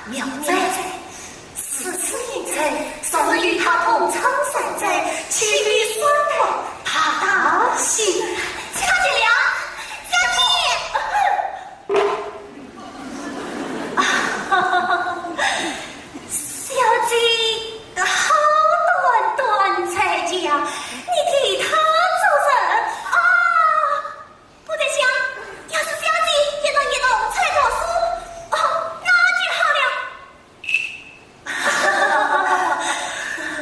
妙哉！此次一猜，所与他同苍山寨，其余双亡，他大喜。小姐了，小姐，好短才讲，你替他做人啊！不得想，要是小姐也能一动才作书，哦，那就好了。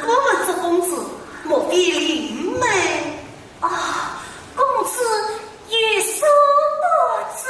我们这公子莫比灵美啊，公子与所不知。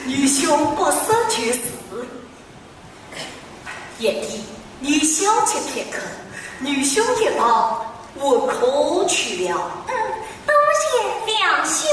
女兄不识绝事，叶帝，你小且片刻，女兄一到，我可去了。多谢两兄。